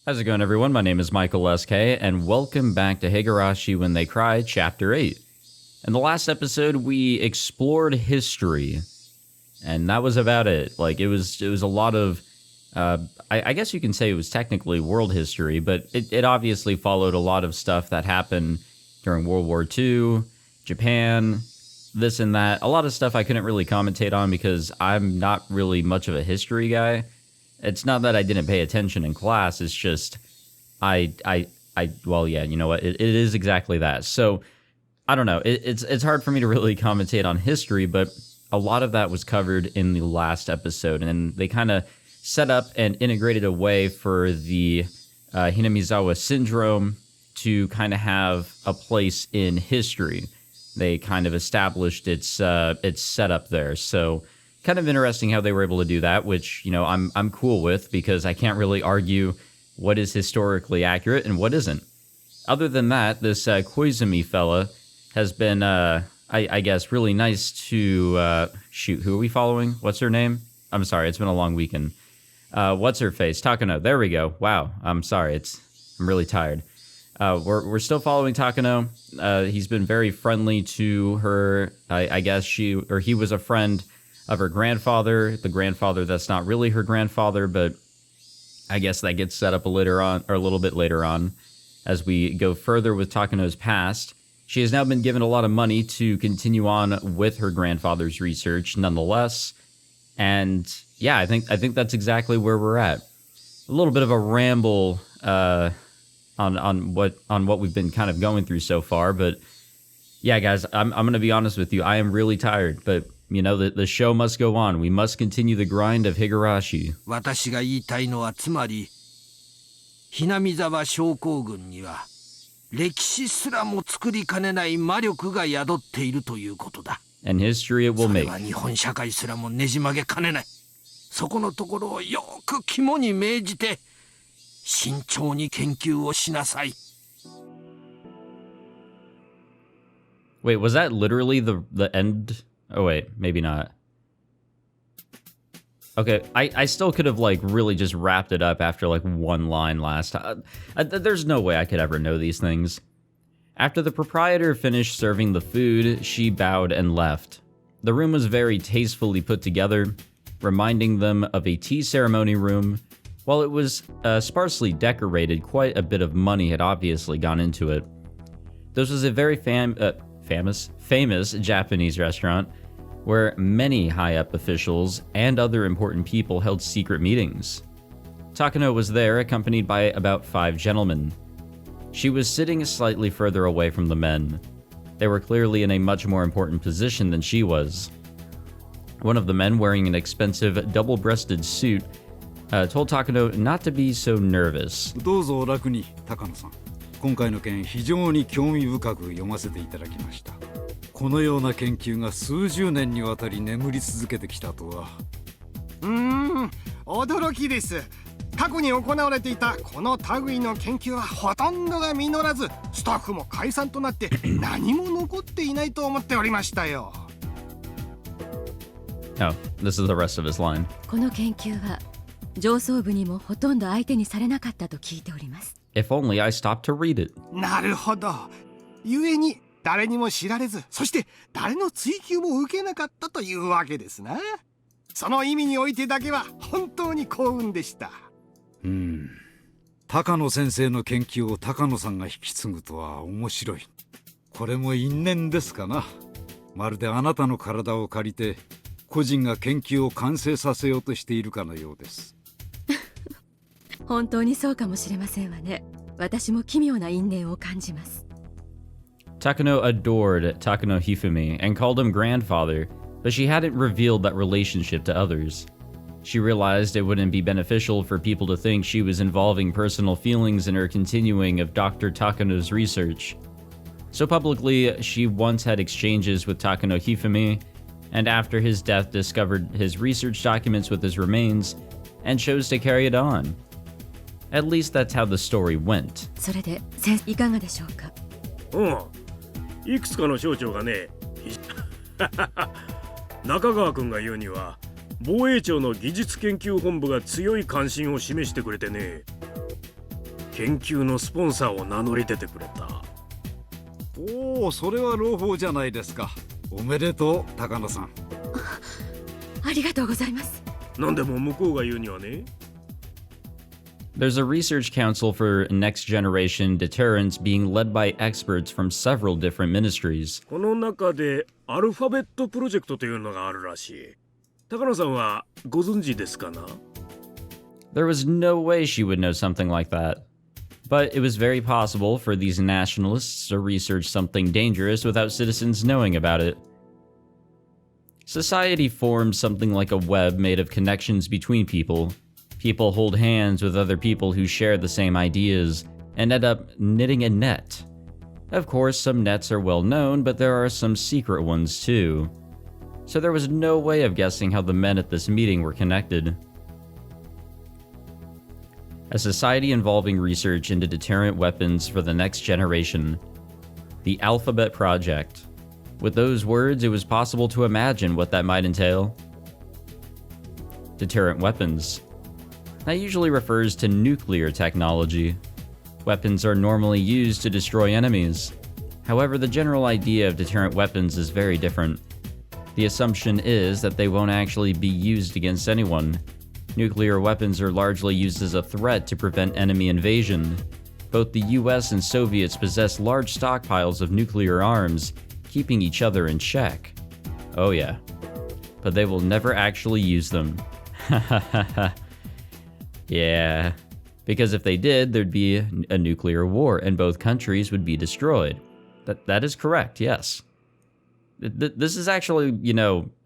How's it going, everyone? My name is Michael S.K., and welcome back to Higurashi When They Cry, Chapter 8. In the last episode, we explored history, and that was about it. Like, it was a lot of, I guess you can say it was technically world history, but it obviously followed a lot of stuff that happened during World War II, Japan, this and that. A lot of stuff I couldn't really commentate on because I'm not really much of a history guy. It's not that I didn't pay attention in class. It's just well, yeah, you know what? It is exactly that. So I don't know. It's hard for me to really commentate on history, but a lot of that was covered in the last episode, and they kind of set up and integrated a way for the Hinamizawa syndrome to kind of have a place in history. They kind of established its setup there. So kind of interesting how they were able to do that, which, you know, I'm cool with because I can't really argue what is historically accurate and what isn't. Other than that, this Koizumi fella has been, I guess, really nice to... shoot, who are we following? What's her name? I'm sorry, it's been a long weekend. What's her face? Takano. There we go. Wow, I'm sorry. I'm really tired. We're still following Takano. He's been very friendly to her. I guess he was a friend of her grandfather, the grandfather that's not really her grandfather, but I guess that gets set up a little bit later on as we go further with Takano's past. She has now been given a lot of money to continue on with her grandfather's research nonetheless. And yeah, I think that's exactly where we're at. A little bit of a ramble on what we've been kind of going through so far, but yeah, guys, I'm going to be honest with you. I am really tired, but you know, the show must go on. We must continue the grind of Higurashi. 私が言いたいのはつまり、Hinamizawa症候群には歴史すらも作りかねない魔力が宿っているということだ。And history it will それ make. は日本社会すらもねじ曲げかねない。そこのところをよく肝に銘じて、慎重に研究をしなさい。Wait, was that literally the end? Oh, wait, maybe not. Okay, I still could have, like, really just wrapped it up after, like, one line last time. There's no way I could ever know these things. After the proprietor finished serving the food, she bowed and left. The room was very tastefully put together, reminding them of a tea ceremony room. While it was sparsely decorated, quite a bit of money had obviously gone into it. This was a very famous Japanese restaurant where many high-up officials and other important people held secret meetings. Takano was there, accompanied by about 5 gentlemen. She was sitting slightly further away from the men. They were clearly in a much more important position than she was. One of the men, wearing an expensive double-breasted suit, told Takano not to be so nervous. どうぞお楽に、高野さん。今回の件、非常に興味深く読ませていただきました。このような研究が数十年にわたり眠り続けてきたとは。驚きです。過去に行われていたこの類の研究はほとんどが実らず、スタッフも解散となって何も残っていないと思っておりましたよ。Oh, this is the rest of his line. この研究は上層部にもほとんど相手にされなかったと聞いております。If only I stopped to read it. なるほど。故に誰にも知られず、そして誰の追求も受けなかったというわけですな。その意味においてだけは本当に幸運でした。高野先生の研究を高野さんが引き継ぐとは面白い。これも因縁ですかな。まるであなたの体を借りて個人が研究を完成させようとしているかのようです。本当にそうかもしれませんわね。私も奇妙な因縁を感じます。Takano adored Takano Hifumi and called him grandfather, but she hadn't revealed that relationship to others. She realized it wouldn't be beneficial for people to think she was involving personal feelings in her continuing of Dr. Takano's research. So publicly, she once had exchanges with Takano Hifumi, and after his death discovered his research documents with his remains, and chose to carry it on. At least that's how the story went. それで、先生いかがでしょうか。いくつかの省庁がね、中川君が言うには防衛庁の技術研究本部が強い関心を示してくれてね。研究のスポンサーを名乗り出てくれた。おお、それは朗報じゃないですか。おめでとう、高野さん。ありがとうございます。なんでも向こうが言うにはね。There's a research council for next generation deterrence being led by experts from several different ministries. この中でアルファベットプロジェクトというのがあるらしい。高野さんはご存知ですかな？ There was no way she would know something like that. But it was very possible for these nationalists to research something dangerous without citizens knowing about it. Society forms something like a web made of connections between people. People hold hands with other people who share the same ideas and end up knitting a net. Of course, some nets are well known, but there are some secret ones too. So there was no way of guessing how the men at this meeting were connected. A society involving research into deterrent weapons for the next generation. The Alphabet Project. With those words, it was possible to imagine what that might entail. Deterrent weapons. That usually refers to nuclear technology. Weapons are normally used to destroy enemies. However, the general idea of deterrent weapons is very different. The assumption is that they won't actually be used against anyone. Nuclear weapons are largely used as a threat to prevent enemy invasion. Both the US and Soviets possess large stockpiles of nuclear arms, keeping each other in check. Oh yeah. But they will never actually use them. Yeah. Because if they did, there'd be a nuclear war and both countries would be destroyed. That is correct, yes. This is actually,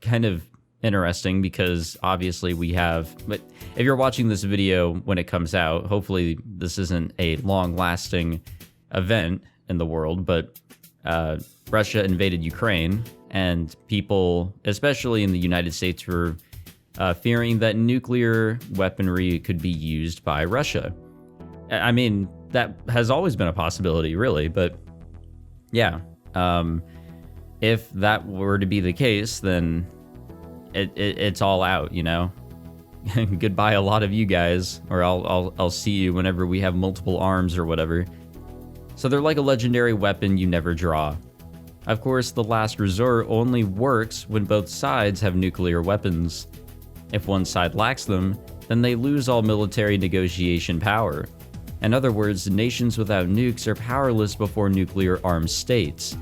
kind of interesting because obviously we have, but if you're watching this video when it comes out, hopefully this isn't a long-lasting event in the world, but Russia invaded Ukraine and people, especially in the United States, were fearing that nuclear weaponry could be used by Russia. I mean, that has always been a possibility, really, but yeah. If that were to be the case, then it's all out, Goodbye, a lot of you guys, or I'll see you whenever we have multiple arms or whatever. So they're like a legendary weapon you never draw. Of course, the last resort only works when both sides have nuclear weapons. If one side lacks them, then they lose all military negotiation power. In other words, nations without nukes are powerless before nuclear-armed states.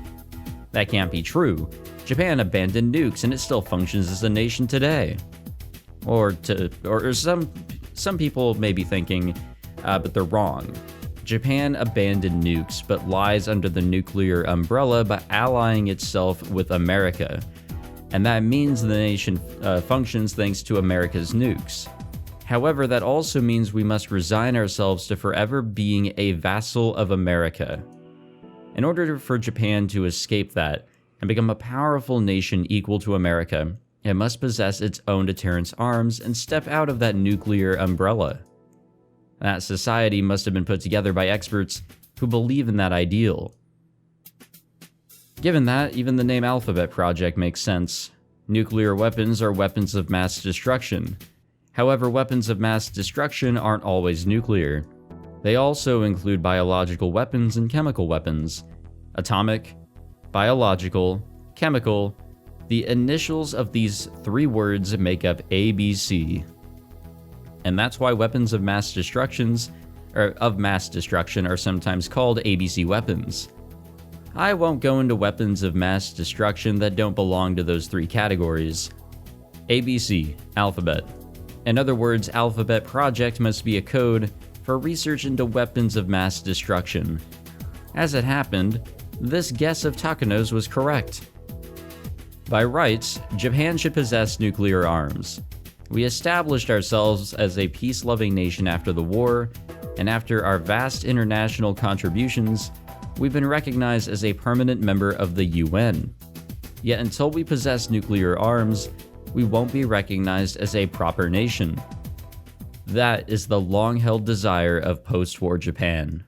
That can't be true. Japan abandoned nukes and it still functions as a nation today. Or some people may be thinking, but they're wrong. Japan abandoned nukes, but lies under the nuclear umbrella by allying itself with America. And that means the nation functions thanks to America's nukes. However, that also means we must resign ourselves to forever being a vassal of America. In order for Japan to escape that and become a powerful nation equal to America, it must possess its own deterrence arms and step out of that nuclear umbrella. That society must have been put together by experts who believe in that ideal. Given that, even the name Alphabet Project makes sense. Nuclear weapons are weapons of mass destruction. However, weapons of mass destruction aren't always nuclear. They also include biological weapons and chemical weapons. Atomic, biological, chemical. The initials of these three words make up ABC. And that's why weapons of mass destruction are sometimes called ABC weapons. I won't go into weapons of mass destruction that don't belong to those three categories. ABC, alphabet. In other words, Alphabet Project must be a code for research into weapons of mass destruction. As it happened, this guess of Takano's was correct. By rights, Japan should possess nuclear arms. We established ourselves as a peace-loving nation after the war, and after our vast international contributions, we've been recognized as a permanent member of the UN. Yet until we possess nuclear arms, we won't be recognized as a proper nation. That is the long-held desire of post-war Japan.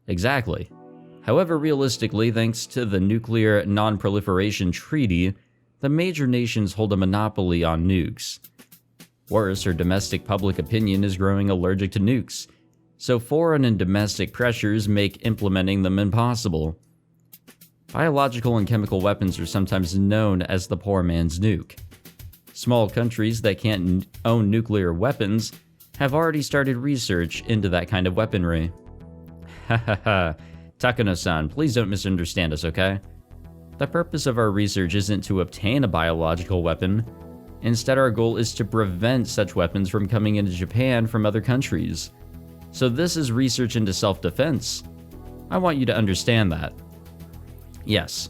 Exactly. However, realistically, thanks to the Nuclear Non-Proliferation Treaty, the major nations hold a monopoly on nukes. Worse, our domestic public opinion is growing allergic to nukes. so foreign and domestic pressures make implementing them impossible. Biological and chemical weapons are sometimes known as the poor man's nuke. Small countries that can't own nuclear weapons have already started research into that kind of weaponry. Hahaha, Takano-san, please don't misunderstand us, okay? The purpose of our research isn't to obtain a biological weapon. Instead, our goal is to prevent such weapons from coming into Japan from other countries. So this is research into self-defense. I want you to understand that. Yes,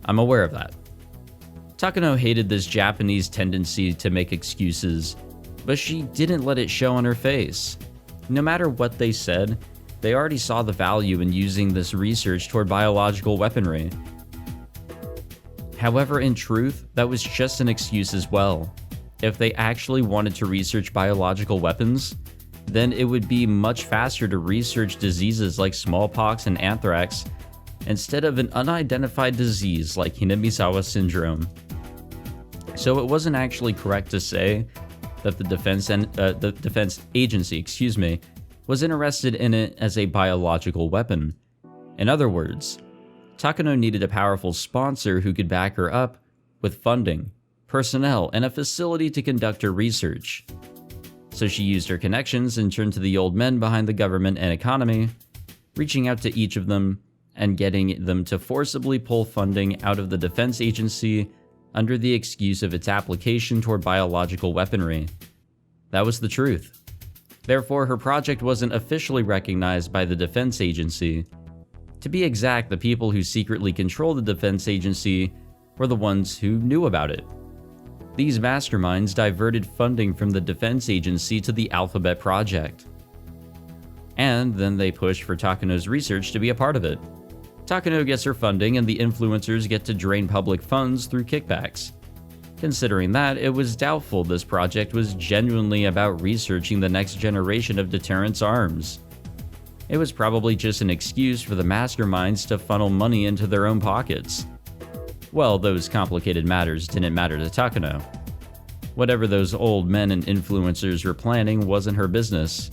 I'm aware of that. Takano hated this Japanese tendency to make excuses, but she didn't let it show on her face. No matter what they said, they already saw the value in using this research toward biological weaponry. However, in truth, that was just an excuse as well. If they actually wanted to research biological weapons, then it would be much faster to research diseases like smallpox and anthrax instead of an unidentified disease like Hinamizawa syndrome. So it wasn't actually correct to say that the defense agency, was interested in it as a biological weapon. In other words, Takano needed a powerful sponsor who could back her up with funding, personnel, and a facility to conduct her research. So she used her connections and turned to the old men behind the government and economy, reaching out to each of them and getting them to forcibly pull funding out of the defense agency under the excuse of its application toward biological weaponry. That was the truth. Therefore, her project wasn't officially recognized by the defense agency. To be exact, the people who secretly control the defense agency were the ones who knew about it. These masterminds diverted funding from the defense agency to the Alphabet Project. And then they pushed for Takano's research to be a part of it. Takano gets her funding and the influencers get to drain public funds through kickbacks. Considering that, it was doubtful this project was genuinely about researching the next generation of deterrence arms. It was probably just an excuse for the masterminds to funnel money into their own pockets. Well, those complicated matters didn't matter to Takano. Whatever those old men and influencers were planning wasn't her business.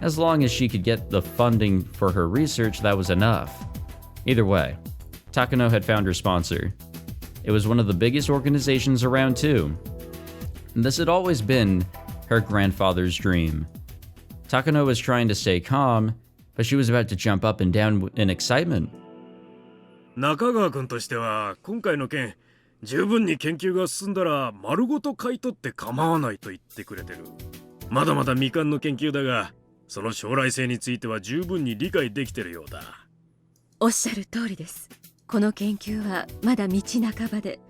As long as she could get the funding for her research, that was enough. Either way, Takano had found her sponsor. It was one of the biggest organizations around too. And this had always been her grandfather's dream. Takano was trying to stay calm, but she was about to jump up and down in excitement. 中川君としては今回の件十分に研究が進んだら丸ごと買い取って構わないと言ってくれてる。まだまだ未完の研究だが、その将来性については十分に理解できてるようだ。おっしゃる通りです。この研究はまだ道半ばで、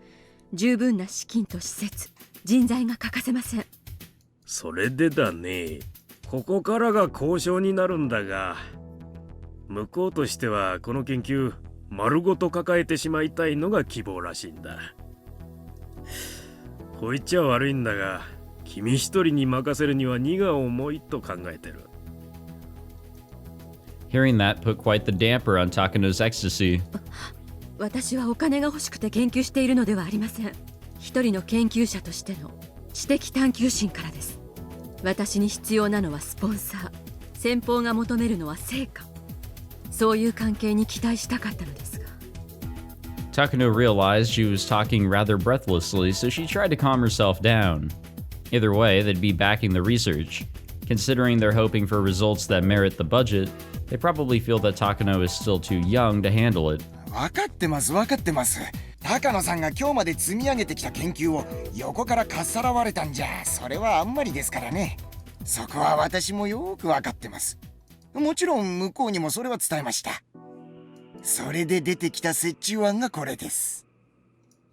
十分な資金と施設、人材が欠かせません。それでだね、ここからが交渉になるんだが、向こうとしてはこの研究丸ごと抱えてしまいたいのが希望らしいんだ。こう言っちゃ悪いんだが、君一人に任せるには荷が重いと考えてる。Hearing that put quite the damper on Takano's ecstasy. 私はお金が欲しくて研究しているのではありません。一人の研究者としての知的探求心からです。私に必要なのはスポンサー、先方が求めるのは成果。そういう関係に期待したかったのですが。Takano realized she was talking rather breathlessly, so she tried to calm herself down. Either way, they'd be backing the research. Considering they're hoping for results that merit the budget, they probably feel that Takano is still too young to handle it. 分かってます。高野さんが今日まで積み上げてきた研究を横からかっさらわれたんじゃ、それはあんまりですからね。そこは私もよく分かってます。もちろん向こうにもそれは伝えました。それで出てきた折衷案がこれです。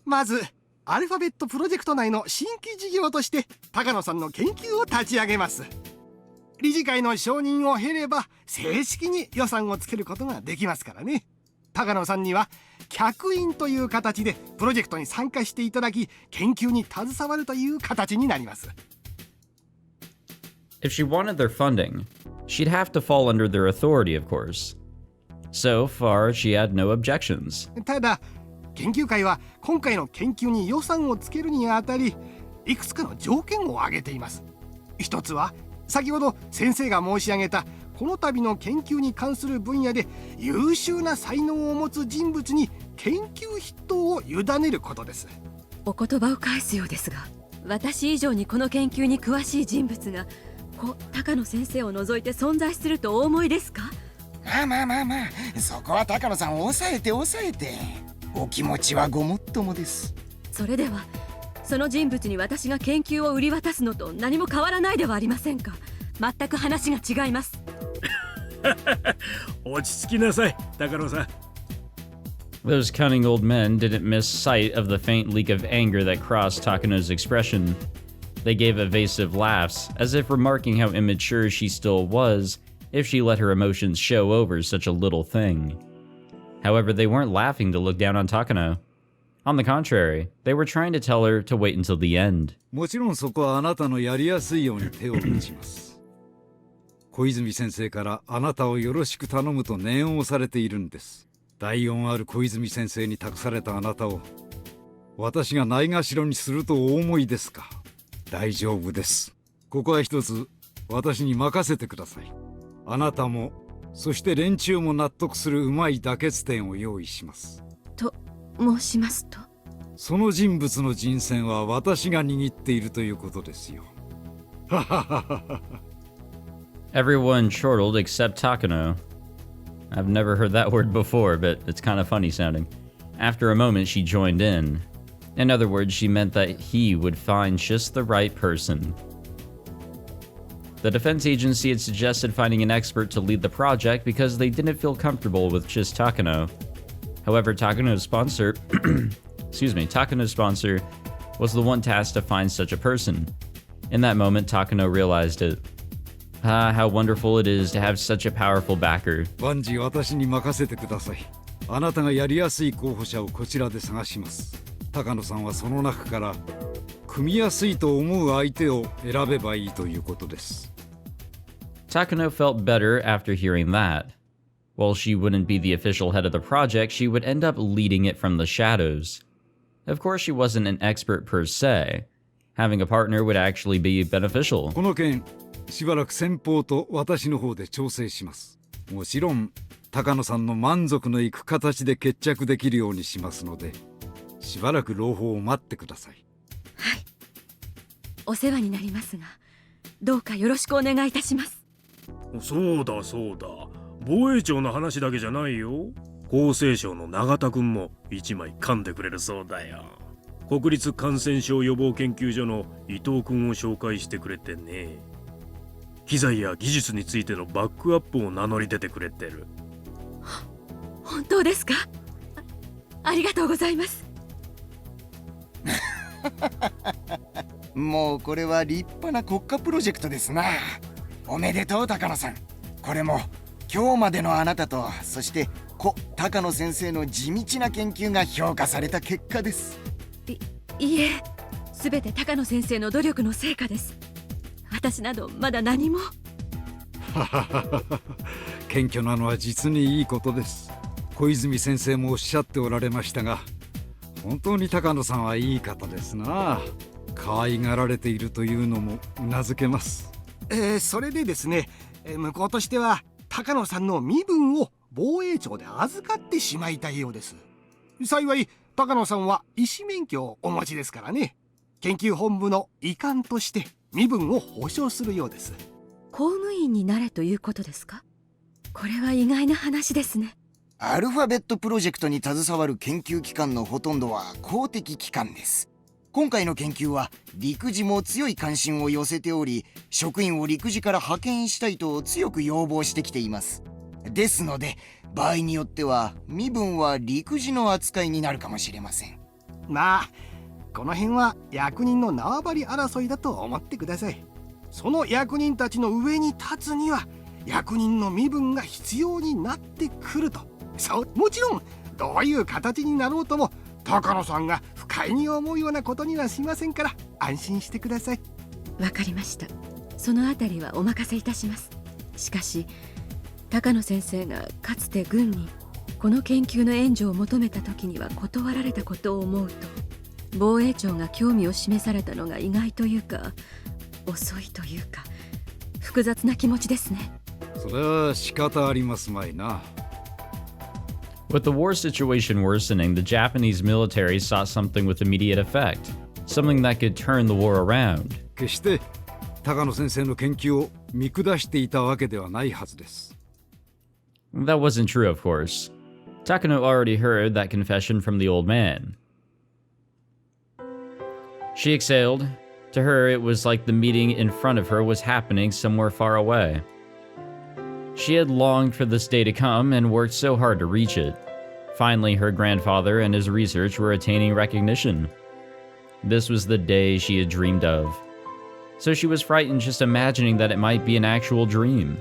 まずアルファベットプロジェクト内の新規事業として高野さんの研究を立ち上げます。理事会の承認を経れば正式に予算をつけることができますからね。高野さんには客員という形でプロジェクトに参加していただき、研究に携わるという形になります。If she wanted their funding, she'd have to fall under their authority, of course. So far, she had no objections. ただ、研究会は今回の研究に予算をつけるにあたり、いくつかの条件を挙げています。一つは、先ほど先生が申し上げたこの度の研究に関する分野で優秀な才能を持つ人物に研究筆頭を委ねることです。お言葉を返すようですが、私以上にこの研究に詳しい人物が高野先生を除いて存在するとお思いですか？まあ、そこは高野さん抑えて。お気持ちはごもっともです。それではその人物に私が研究を売り渡すのと何も変わらないではありませんか。全く話が違います。落ち着きなさい、高野さん。Those cunning old men didn't miss sight of the faint leak of anger that crossed Takano's expression. They gave evasive laughs, as if remarking how immature she still was if she let her emotions show over such a little thing. However, they weren't laughing to look down on Takano. On the contrary, they were trying to tell her to wait until the end. もちろんそこはあなたのやりやすいように手を打ちます。小泉先生からあなたをよろしく頼むと念を押されているんです。第4ある小泉先生に託されたあなたを私がないがしろにするとお思いですか？大丈夫です。ここは一つ私に任せてください。あなたもそして連中も納得するうまい妥結点を用意します。と申しますと？その人物の人選は私が握っているということですよ。Everyone chortled except Takano. I've never heard that word before, but it's kind of funny sounding. After a moment, she joined in. In other words, she meant that he would find just the right person. The defense agency had suggested finding an expert to lead the project because they didn't feel comfortable with just Takano. However, Takano's sponsor, Takano's sponsor was the one tasked to find such a person. In that moment, Takano realized it. How wonderful it is to have such a powerful backer. 万事私に任せてください。あなたがやりやすい候補者をこちらで探します。高野さんはその中から組みやすいと思う相手を選べばいいということです。Takano felt better after hearing that. While she wouldn't be the official head of the project, she would end up leading it from the shadows. Of course, she wasn't an expert per se. Having a partner would actually be beneficial. この件、しばらく先方と私の方で調整します。もちろん、高野さんの満足のいく形で決着できるようにしますので、しばらく朗報を待ってください。はい。お世話になりますが、どうかよろしくお願いいたします。そうだ。防衛庁の話だけじゃないよ。厚生省の永田くんも一枚噛んでくれるそうだよ。国立感染症予防研究所の伊藤くんを紹介してくれてね。機材や技術についてのバックアップを名乗り出てくれてる。本当ですか？ありがとうございます。もうこれは立派な国家プロジェクトですな。おめでとう高野さん。これも今日までのあなたと、そして高野先生の地道な研究が評価された結果です。いいえ、すべて高野先生の努力の成果です。私などまだ何も。謙虚なのは実にいいことです。小泉先生もおっしゃっておられましたが、本当に高野さんはいい方ですな。可愛がられているというのもうなずけます。それでですね、向こうとしては高野さんの身分を防衛庁で預かってしまいたいようです。幸い高野さんは医師免許をお持ちですからね。研究本部の遺憾として身分を保証するようです。公務員になれということですか？これは意外な話ですね。アルファベットプロジェクトに携わる研究機関のほとんどは公的機関です。今回の研究は陸自も強い関心を寄せており、職員を陸自から派遣したいと強く要望してきています。ですので場合によっては身分は陸自の扱いになるかもしれません。まあこの辺は役人の縄張り争いだと思ってください。その役人たちの上に立つには役人の身分が必要になってくると。もちろんどういう形になろうとも高野さんが不快に思うようなことにはしませんから安心してください。わかりました。そのあたりはお任せいたします。しかし高野先生がかつて軍にこの研究の援助を求めた時には断られたことを思うと、防衛庁が興味を示されたのが意外というか遅いというか複雑な気持ちですね。それは仕方ありますまいな。 With the war situation worsening, the Japanese military sought something with immediate effect, something that could turn the war around. 決して高野先生の研究を見下していたわけではないはずです。 That wasn't true, of course. Takano already heard that confession from the old man. She exhaled. To her, it was like the meeting in front of her was happening somewhere far away. She had longed for this day to come and worked so hard to reach it. Finally, her grandfather and his research were attaining recognition. This was the day she had dreamed of. So she was frightened just imagining that it might be an actual dream.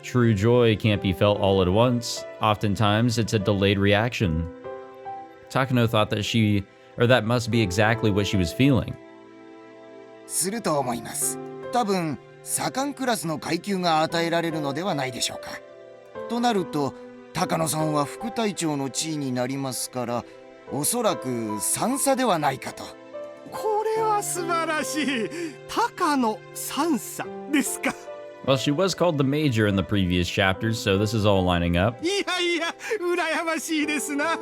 True joy can't be felt all at once. Oftentimes, it's a delayed reaction. Takano thought that must be exactly what she was feeling. すると思います。多分左官クラスの階級が与えられるのではないでしょうか。となると高野さんは副隊長の地位になりますから、おそらく3差ではないかと。これは素晴らしい。高野三佐ですか。 Well, she was called the Major in the previous chapters, so this is all lining up. いやいや、羨ましいですな。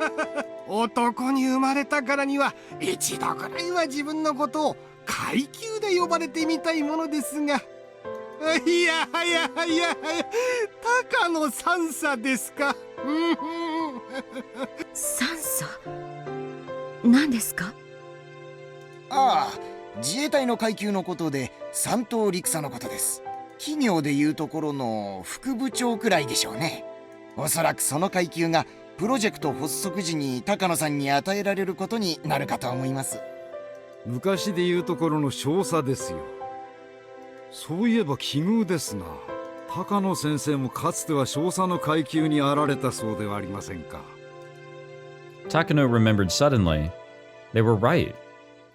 男に生まれたからには一度くらいは自分のことを階級で呼ばれてみたいものですが。いや高野三佐ですか。三佐何ですか？ああ、自衛隊の階級のことで三等陸佐のことです。企業でいうところの副部長くらいでしょうね。おそらくその階級がプロジェクト発足時に高野さんに与えられることになるかと思います。昔でいうところの少佐ですよ。そういえば奇遇ですな。高野先生もかつては少佐の階級にあられたそうではありませんか。 Takano remembered suddenly. They were right.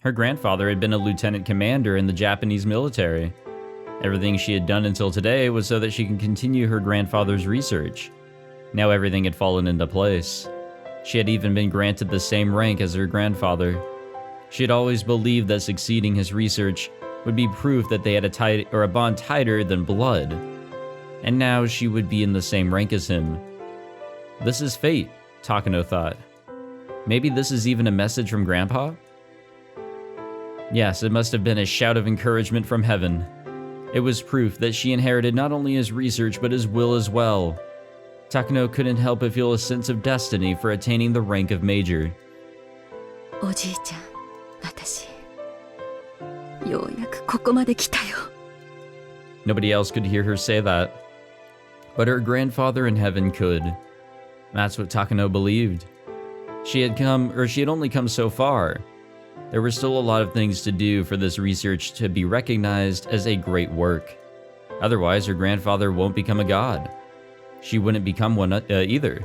Her grandfather had been a lieutenant commander in the Japanese military. Everything she had done until today was so that she could continue her grandfather's research. Now everything had fallen into place. She had even been granted the same rank as her grandfather. She had always believed that succeeding his research would be proof that they had a bond tighter than blood. And now she would be in the same rank as him. This is fate, Takano thought. Maybe this is even a message from Grandpa? Yes, it must have been a shout of encouragement from heaven. It was proof that she inherited not only his research but his will as well. Takano couldn't help but feel a sense of destiny for attaining the rank of major. おじいちゃん、私ようやくここまで来たよ。 Nobody else could hear her say that. But her grandfather in heaven could. That's what Takano believed. She had only come so far. There were still a lot of things to do for this research to be recognized as a great work. Otherwise, her grandfather won't become a god. She wouldn't become one either.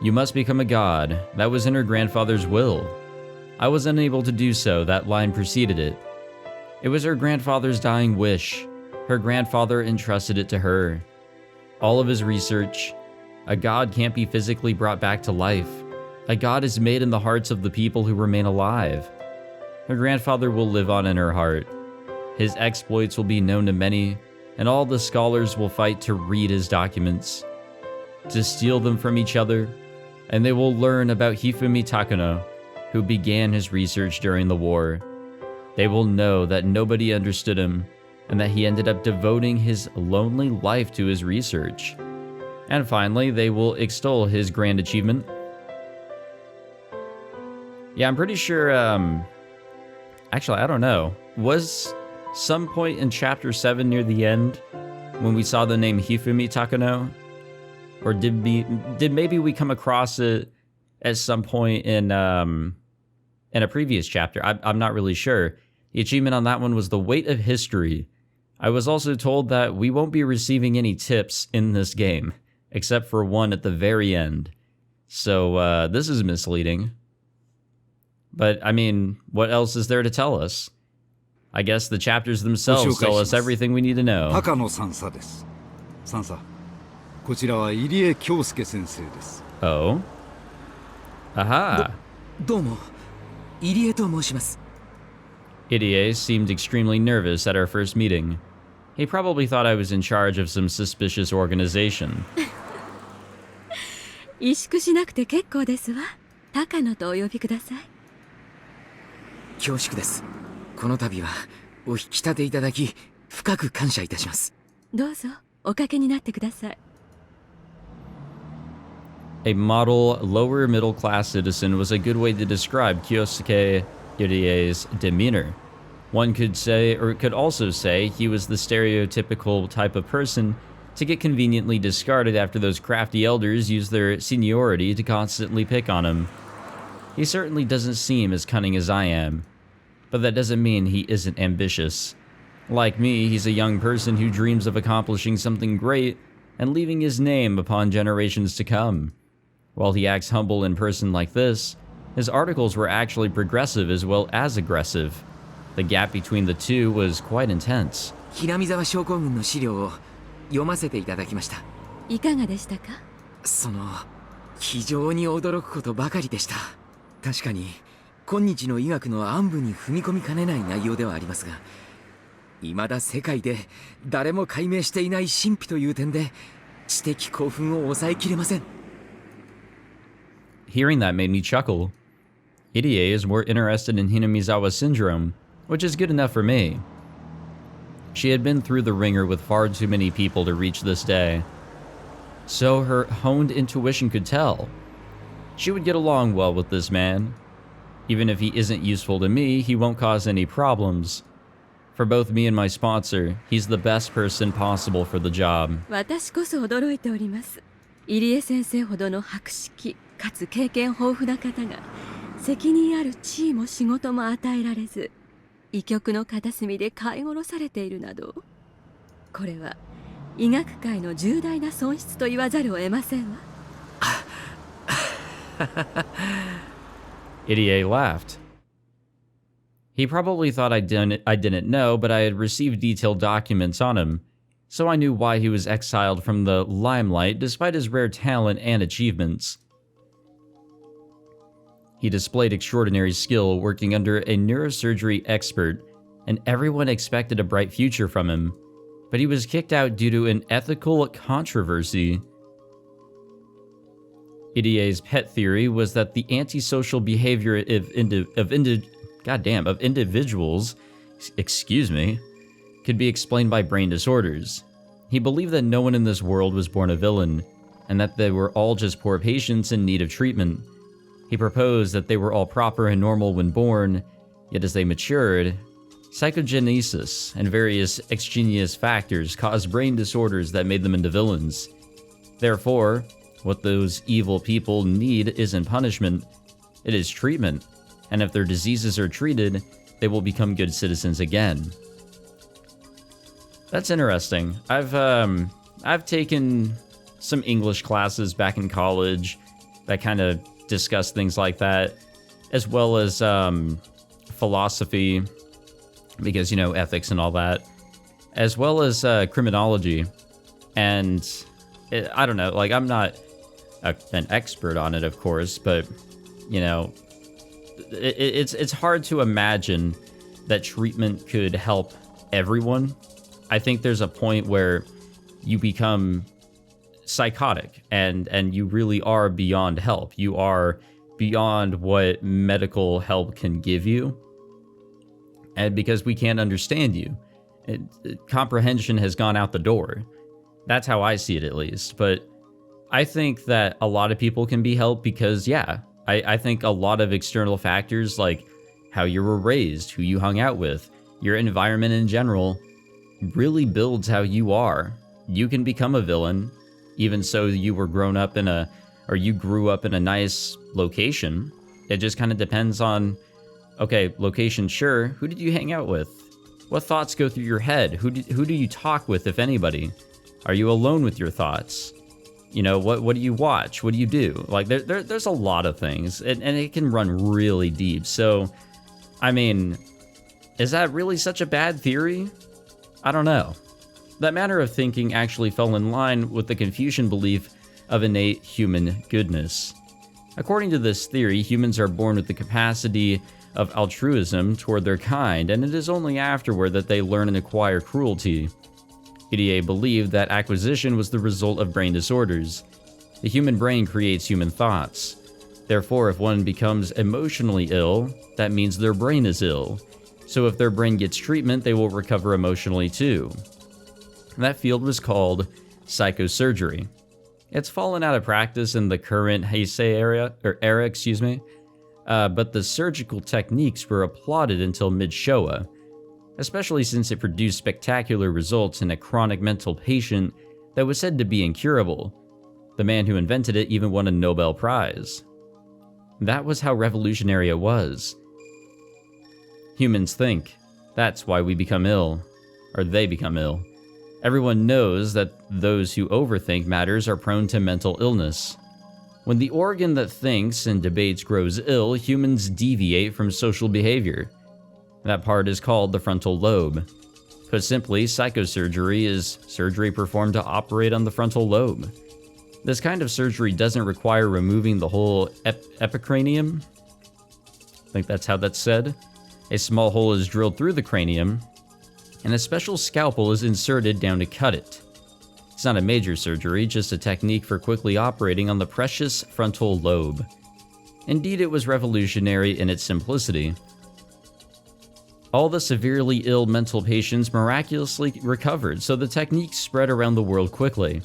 You must become a god. That was in her grandfather's will. I was unable to do so, that line preceded it. It was her grandfather's dying wish. Her grandfather entrusted it to her. All of his research. A god can't be physically brought back to life. A god is made in the hearts of the people who remain alive. Her grandfather will live on in her heart. His exploits will be known to many, and all the scholars will fight to read his documents, to steal them from each other, and they will learn about Hifumi Takano, who began his research during the war. They will know that nobody understood him, and that he ended up devoting his lonely life to his research. And finally, they will extol his grand achievement. Yeah, I'm pretty sure, actually, I don't know. Was some point in chapter 7 near the end when we saw the name Hifumi Takano? Or did maybe we come across it at some point in a previous chapter? I'm not really sure. The achievement on that one was the Weight of History. I was also told that we won't be receiving any tips in this game, except for one at the very end. So this is misleading. But, I mean, what else is there to tell us? I guess the chapters themselves tell us everything we need to know. 高野三佐です。三佐、こちらは入江京介先生です。Oh? Aha! どうも、入江と申します。Irie seemed extremely nervous at our first meeting. He probably thought I was in charge of some suspicious organization. 萎縮しなくて結構ですわ。高野とお呼びください。恐縮です。この度はお引き立ていただき深く感謝いたします。どうぞおかけになってください。A model lower middle class citizen was a good way to describe Kyosuke Irie's demeanor. One could say, or could also say, he was the stereotypical type of person to get conveniently discarded after those crafty elders used their seniority to constantly pick on him. He certainly doesn't seem as cunning as I am, but that doesn't mean he isn't ambitious. Like me, he's a young person who dreams of accomplishing something great and leaving his name upon generations to come. While he acts humble in person like this, his articles were actually progressive as well as aggressive. The gap between the two was quite intense. hinamizawa症候群の資料を読ませていただきました。いかがでしたか？非常に驚くことばかりでした。確かに今日の医学の暗部に踏み込みかねない内容ではありますが、未だ世界で誰も解明していない神秘という点で知的興奮を抑えきれません。Hearing that made me chuckle. Irie is more interested in Hinamizawa syndrome, which is good enough for me. She had been through the ringer with far too many people to reach this day. So her honed intuition could tell. She would get along well with this man. Even if he isn't useful to me, he won't cause any problems. For both me and my sponsor, he's the best person possible for the job. 私こそ驚いております。入江先生ほどの博識かつ経験豊富な方が責任ある地位も仕事も与えられず、医局の片隅で飼い殺されているなど、これは医学界の重大な損失と言わざるを得ませんわ。Irie laughed. He probably thought I didn't know, but I had received detailed documents on him, so I knew why he was exiled from the limelight despite his rare talent and achievements. He displayed extraordinary skill working under a neurosurgery expert, and everyone expected a bright future from him, but he was kicked out due to an ethical controversy. Irie's pet theory was that the antisocial behavior of individuals, could be explained by brain disorders. He believed that no one in this world was born a villain, and that they were all just poor patients in need of treatment. He proposed that they were all proper and normal when born, yet as they matured, psychogenesis and various extraneous factors caused brain disorders that made them into villains. Therefore, what those evil people need isn't punishment, it is treatment, and if their diseases are treated, they will become good citizens again. That's interesting. I've taken some English classes back in college that kind of discuss things like that, as well as philosophy, because, you know, ethics and all that, as well as criminology. And I don't know, like, I'm not an expert on it, of course, but, you know, it's hard to imagine that treatment could help everyone. I think there's a point where you become psychotic and you really are beyond help. You are beyond what medical help can give you. And because we can't understand you, comprehension has gone out the door. That's how I see it, at least. But I think that a lot of people can be helped because, yeah, I think a lot of external factors like how you were raised, who you hung out with, your environment in general, really builds how you are. You can become a villain, even so you were you grew up in a nice location. It just kind of depends on, okay, location, sure. Who did you hang out with? What thoughts go through your head? Who do you talk with, if anybody? Are you alone with your thoughts? You know, what do you watch? What do you do? Like, there's a lot of things, and it can run really deep. So, I mean, is that really such a bad theory? I don't know. That manner of thinking actually fell in line with the Confucian belief of innate human goodness. According to this theory, humans are born with the capacity of altruism toward their kind, and it is only afterward that they learn and acquire cruelty. EDA believed that acquisition was the result of brain disorders. The human brain creates human thoughts. Therefore, if one becomes emotionally ill, that means their brain is ill. So if their brain gets treatment, they will recover emotionally too. That field was called psychosurgery. It's fallen out of practice in the current Heisei era, but the surgical techniques were applauded until mid-Showa, especially since it produced spectacular results in a chronic mental patient that was said to be incurable. The man who invented it even won a Nobel Prize. That was how revolutionary it was. Humans think. That's why we become ill. Or they become ill. Everyone knows that those who overthink matters are prone to mental illness. When the organ that thinks and debates grows ill, humans deviate from social behavior. That part is called the frontal lobe. Put simply, psychosurgery is surgery performed to operate on the frontal lobe. This kind of surgery doesn't require removing the whole epicranium. I think that's how that's said. A small hole is drilled through the cranium, and a special scalpel is inserted down to cut it. It's not a major surgery, just a technique for quickly operating on the precious frontal lobe. Indeed, it was revolutionary in its simplicity. All the severely ill mental patients miraculously recovered, so the technique spread around the world quickly.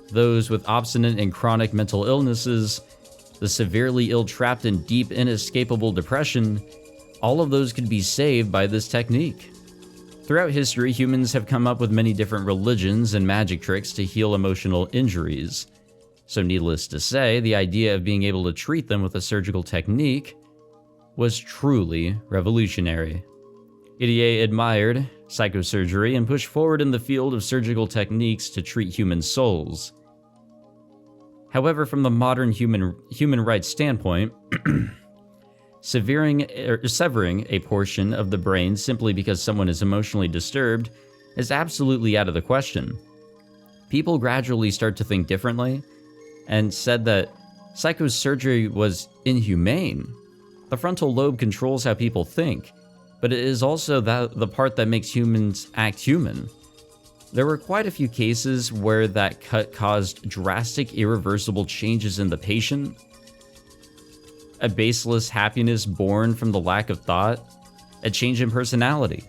Those with obstinate and chronic mental illnesses, the severely ill trapped in deep, inescapable depression, all of those could be saved by this technique. Throughout history, humans have come up with many different religions and magic tricks to heal emotional injuries. So needless to say, the idea of being able to treat them with a surgical technique was truly revolutionary. EDA admired psychosurgery and pushed forward in the field of surgical techniques to treat human souls. However, from the modern human rights standpoint, severing a portion of the brain simply because someone is emotionally disturbed is absolutely out of the question. People gradually start to think differently and said that psychosurgery was inhumane. The frontal lobe controls how people think, but it is also the part that makes humans act human. There were quite a few cases where that cut caused drastic, irreversible changes in the patient. A baseless happiness born from the lack of thought, a change in personality,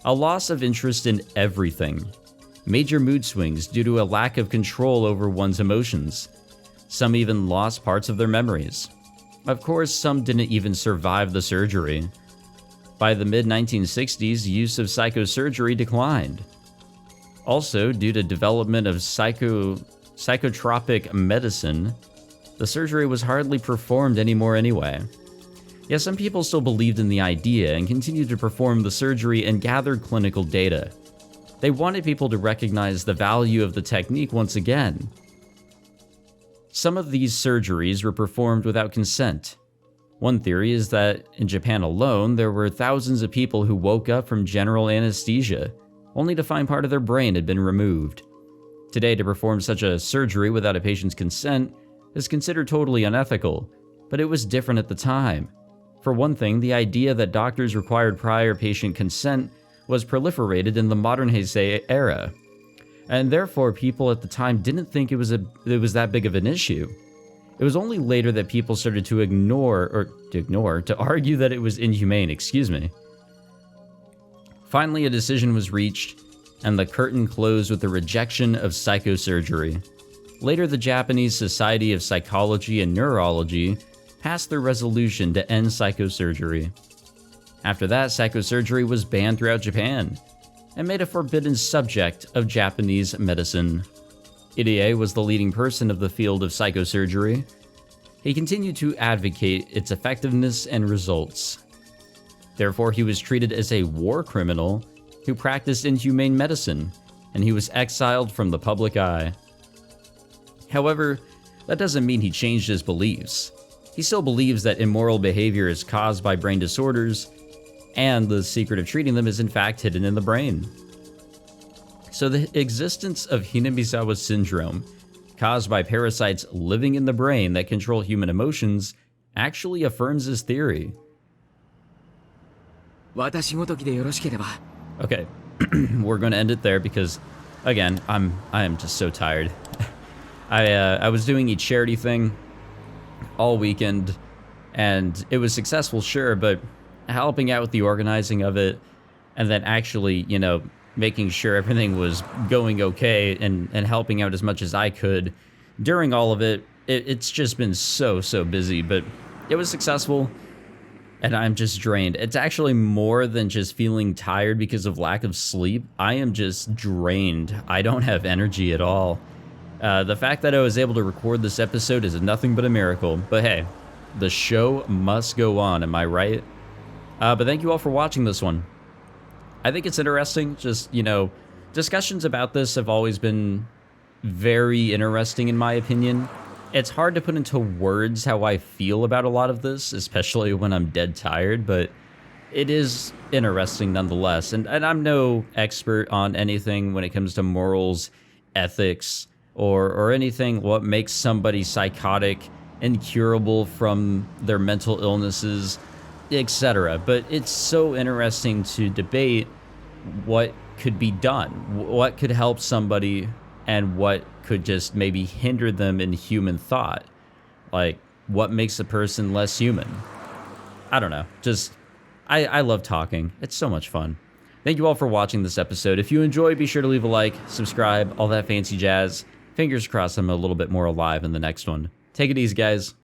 a loss of interest in everything, major mood swings due to a lack of control over one's emotions. Some even lost parts of their memories. Of course, some didn't even survive the surgery. By the mid-1960s, use of psychosurgery declined. Also, due to development of psychotropic medicine, the surgery was hardly performed anymore anyway. Yet some people still believed in the idea and continued to perform the surgery and gathered clinical data. They wanted people to recognize the value of the technique once again. Some of these surgeries were performed without consent. One theory is that in Japan alone, there were thousands of people who woke up from general anesthesia, only to find part of their brain had been removed. Today, to perform such a surgery without a patient's consent is considered totally unethical, but it was different at the time. For one thing, the idea that doctors required prior patient consent was proliferated in the modern Heisei era, and therefore people at the time didn't think it was that big of an issue. It was only later that people started to argue that it was inhumane, Finally, a decision was reached, and the curtain closed with the rejection of psychosurgery. Later, the Japanese Society of Psychology and Neurology passed their resolution to end psychosurgery. After that, psychosurgery was banned throughout Japan and made a forbidden subject of Japanese medicine. Irie was the leading person of the field of psychosurgery. He continued to advocate its effectiveness and results. Therefore, he was treated as a war criminal who practiced inhumane medicine, and he was exiled from the public eye. However, that doesn't mean he changed his beliefs. He still believes that immoral behavior is caused by brain disorders, and the secret of treating them is in fact hidden in the brain. So the existence of Hinamizawa syndrome, caused by parasites living in the brain that control human emotions, actually affirms his theory. Okay, we're going to end it there because again, I am just so tired. I was doing a charity thing all weekend, and it was successful, sure, but helping out with the organizing of it, and then actually, you know, making sure everything was going okay, and helping out as much as I could during all of it, it's just been so busy, but it was successful, and I'm just drained. It's actually more than just feeling tired because of lack of sleep. I am just drained. I don't have energy at all. The fact that I was able to record this episode is nothing but a miracle. But hey, the show must go on, am I right? But thank you all for watching this one. I think it's interesting. Just, you know, discussions about this have always been very interesting in my opinion. It's hard to put into words how I feel about a lot of this, especially when I'm dead tired, but it is interesting nonetheless. And I'm no expert on anything when it comes to morals, ethics, or anything what makes somebody psychotic, incurable from their mental illnesses, etc. But it's so interesting to debate what could be done, what could help somebody, and what could just maybe hinder them in human thought. Like, what makes a person less human? I don't know. Just, I love talking. It's so much fun. Thank you all for watching this episode. If you enjoyed, be sure to leave a like, subscribe, all that fancy jazz. Fingers crossed I'm a little bit more alive in the next one. Take it easy, guys.